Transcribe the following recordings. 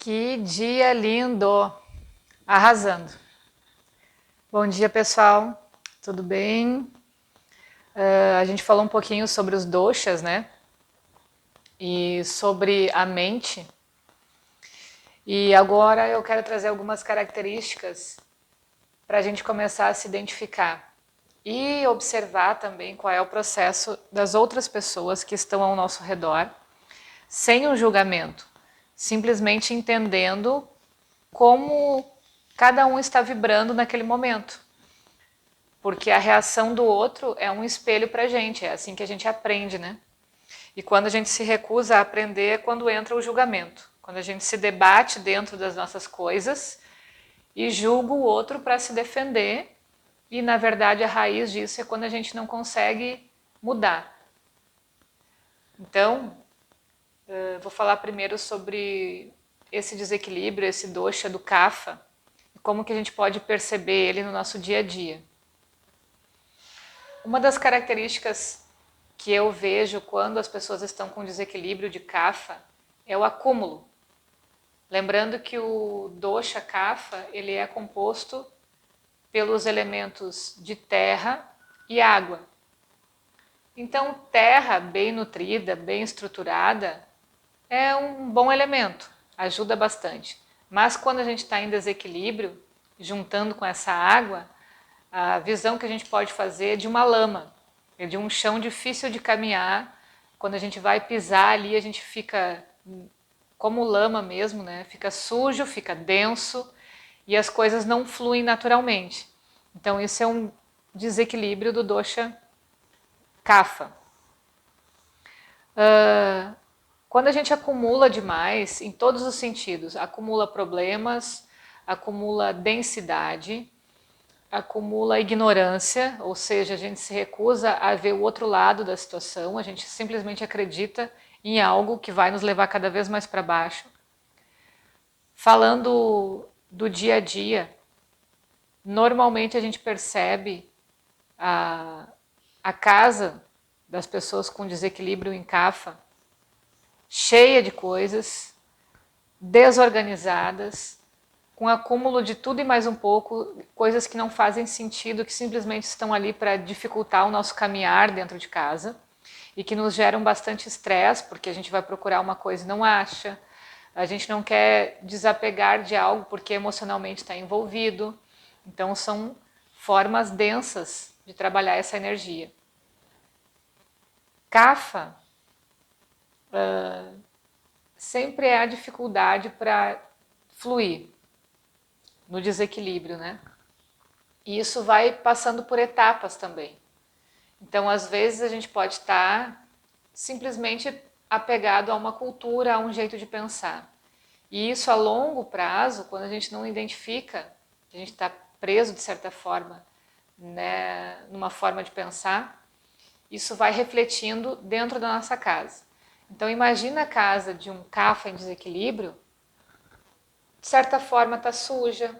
Que dia lindo! Arrasando. Bom dia, pessoal. Tudo bem? A gente falou um pouquinho sobre os doshas, né? E sobre a mente. E agora eu quero trazer algumas características para a gente começar a se identificar e observar também qual é o processo das outras pessoas que estão ao nosso redor, sem um julgamento, simplesmente entendendo como cada um está vibrando naquele momento. Porque a reação do outro é um espelho para a gente, é assim que a gente aprende, né? E quando a gente se recusa a aprender é quando entra o julgamento. Quando a gente se debate dentro das nossas coisas e julga o outro para se defender. E na verdade a raiz disso é quando a gente não consegue mudar. Então, vou falar primeiro sobre esse desequilíbrio, esse dosha do kapha, e como que a gente pode perceber ele no nosso dia a dia. Uma das características que eu vejo quando as pessoas estão com desequilíbrio de kapha é o acúmulo. Lembrando que o dosha kapha ele é composto pelos elementos de terra e água. Então, terra bem nutrida, bem estruturada, é um bom elemento, ajuda bastante. Mas quando a gente está em desequilíbrio, juntando com essa água, a visão que a gente pode fazer é de uma lama, é de um chão difícil de caminhar. Quando a gente vai pisar ali, a gente fica como lama mesmo, né? Fica sujo, fica denso e as coisas não fluem naturalmente. Então isso é um desequilíbrio do dosha kapha. Quando a gente acumula demais, em todos os sentidos, acumula problemas, acumula densidade, acumula ignorância, ou seja, a gente se recusa a ver o outro lado da situação, a gente simplesmente acredita em algo que vai nos levar cada vez mais para baixo. Falando do dia a dia, normalmente a gente percebe a casa das pessoas com desequilíbrio em kapha cheia de coisas, desorganizadas, com acúmulo de tudo e mais um pouco, coisas que não fazem sentido, que simplesmente estão ali para dificultar o nosso caminhar dentro de casa e que nos geram bastante estresse, porque a gente vai procurar uma coisa e não acha, a gente não quer desapegar de algo porque emocionalmente está envolvido. Então são formas densas de trabalhar essa energia. Kapha sempre é a dificuldade para fluir no desequilíbrio, né? E isso vai passando por etapas também. Então, às vezes a gente pode estar simplesmente apegado a uma cultura, a um jeito de pensar. E isso a longo prazo, quando a gente não identifica, a gente está preso de certa forma, né, numa forma de pensar, isso vai refletindo dentro da nossa casa. Então imagina a casa de um kapha em desequilíbrio, de certa forma está suja,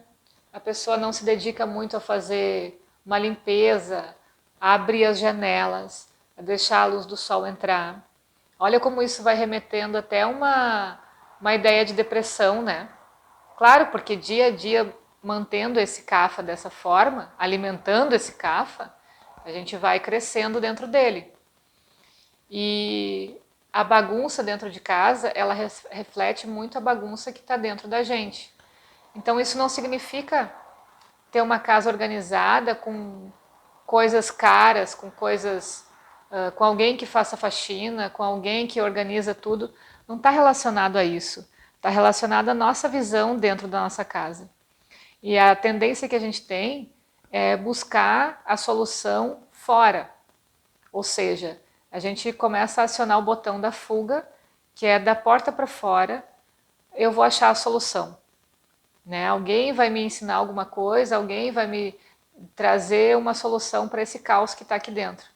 a pessoa não se dedica muito a fazer uma limpeza, a abrir as janelas, a deixar a luz do sol entrar. Olha como isso vai remetendo até uma ideia de depressão, né? Claro, porque dia a dia mantendo esse kapha dessa forma, alimentando esse kapha, a gente vai crescendo dentro dele. E a bagunça dentro de casa, ela reflete muito a bagunça que está dentro da gente. Então isso não significa ter uma casa organizada com coisas caras, com coisas, com alguém que faça faxina, com alguém que organiza tudo. Não está relacionado a isso. Está relacionado à nossa visão dentro da nossa casa. E a tendência que a gente tem é buscar a solução fora. Ou seja, a gente começa a acionar o botão da fuga, que é da porta para fora, eu vou achar a solução. Né? Alguém vai me ensinar alguma coisa, alguém vai me trazer uma solução para esse caos que está aqui dentro.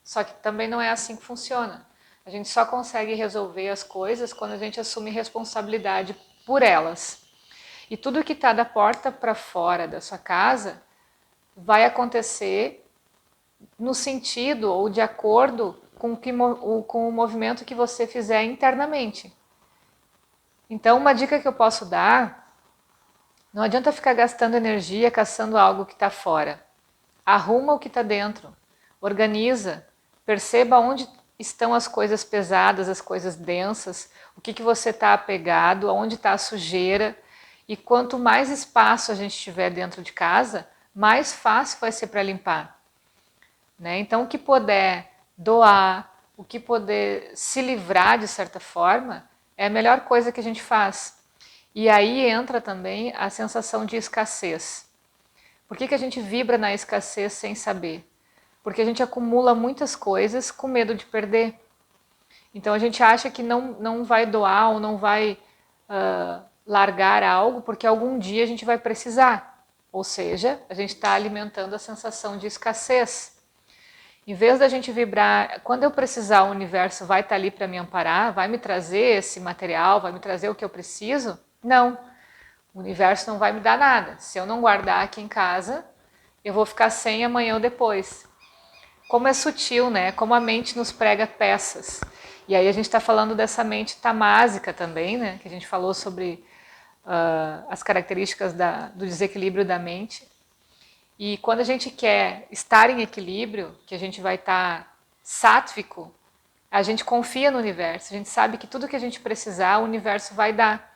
Só que também não é assim que funciona. A gente só consegue resolver as coisas quando a gente assume responsabilidade por elas. E tudo que está da porta para fora da sua casa vai acontecer no sentido ou de acordo com o movimento que você fizer internamente. Então, uma dica que eu posso dar, não adianta ficar gastando energia caçando algo que está fora. Arruma o que está dentro, organiza, perceba onde estão as coisas pesadas, as coisas densas, o que você está apegado, onde está a sujeira. E quanto mais espaço a gente tiver dentro de casa, mais fácil vai ser para limpar. Né? Então, o que puder doar, o que poder se livrar de certa forma, é a melhor coisa que a gente faz. E aí entra também a sensação de escassez. Por que a gente vibra na escassez sem saber? Porque a gente acumula muitas coisas com medo de perder. Então a gente acha que não vai doar ou não vai largar algo porque algum dia a gente vai precisar. Ou seja, a gente está alimentando a sensação de escassez. Em vez da gente vibrar, quando eu precisar, o universo vai estar ali para me amparar, vai me trazer esse material, vai me trazer o que eu preciso? Não. O universo não vai me dar nada. Se eu não guardar aqui em casa, eu vou ficar sem amanhã ou depois. Como é sutil, né? Como a mente nos prega peças. E aí a gente está falando dessa mente tamásica também, né? Que a gente falou sobre as características do desequilíbrio da mente. E quando a gente quer estar em equilíbrio, que a gente vai estar sátvico, a gente confia no universo, a gente sabe que tudo que a gente precisar, o universo vai dar.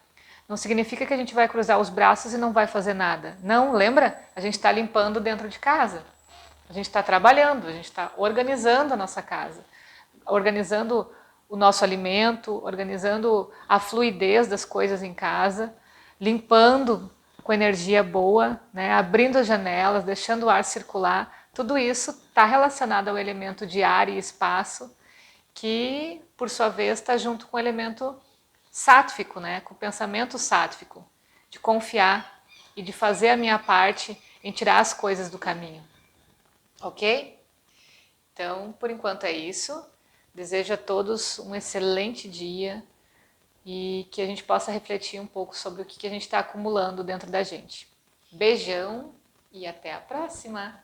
Não significa que a gente vai cruzar os braços e não vai fazer nada. Não, lembra? A gente está limpando dentro de casa. A gente está trabalhando, a gente está organizando a nossa casa, organizando o nosso alimento, organizando a fluidez das coisas em casa, limpando com energia boa, né? Abrindo as janelas, deixando o ar circular. Tudo isso está relacionado ao elemento de ar e espaço, que, por sua vez, está junto com o elemento sátvico, né? Com o pensamento sátvico, de confiar e de fazer a minha parte em tirar as coisas do caminho. Ok? Então, por enquanto é isso. Desejo a todos um excelente dia e que a gente possa refletir um pouco sobre o que a gente está acumulando dentro da gente. Beijão e até a próxima!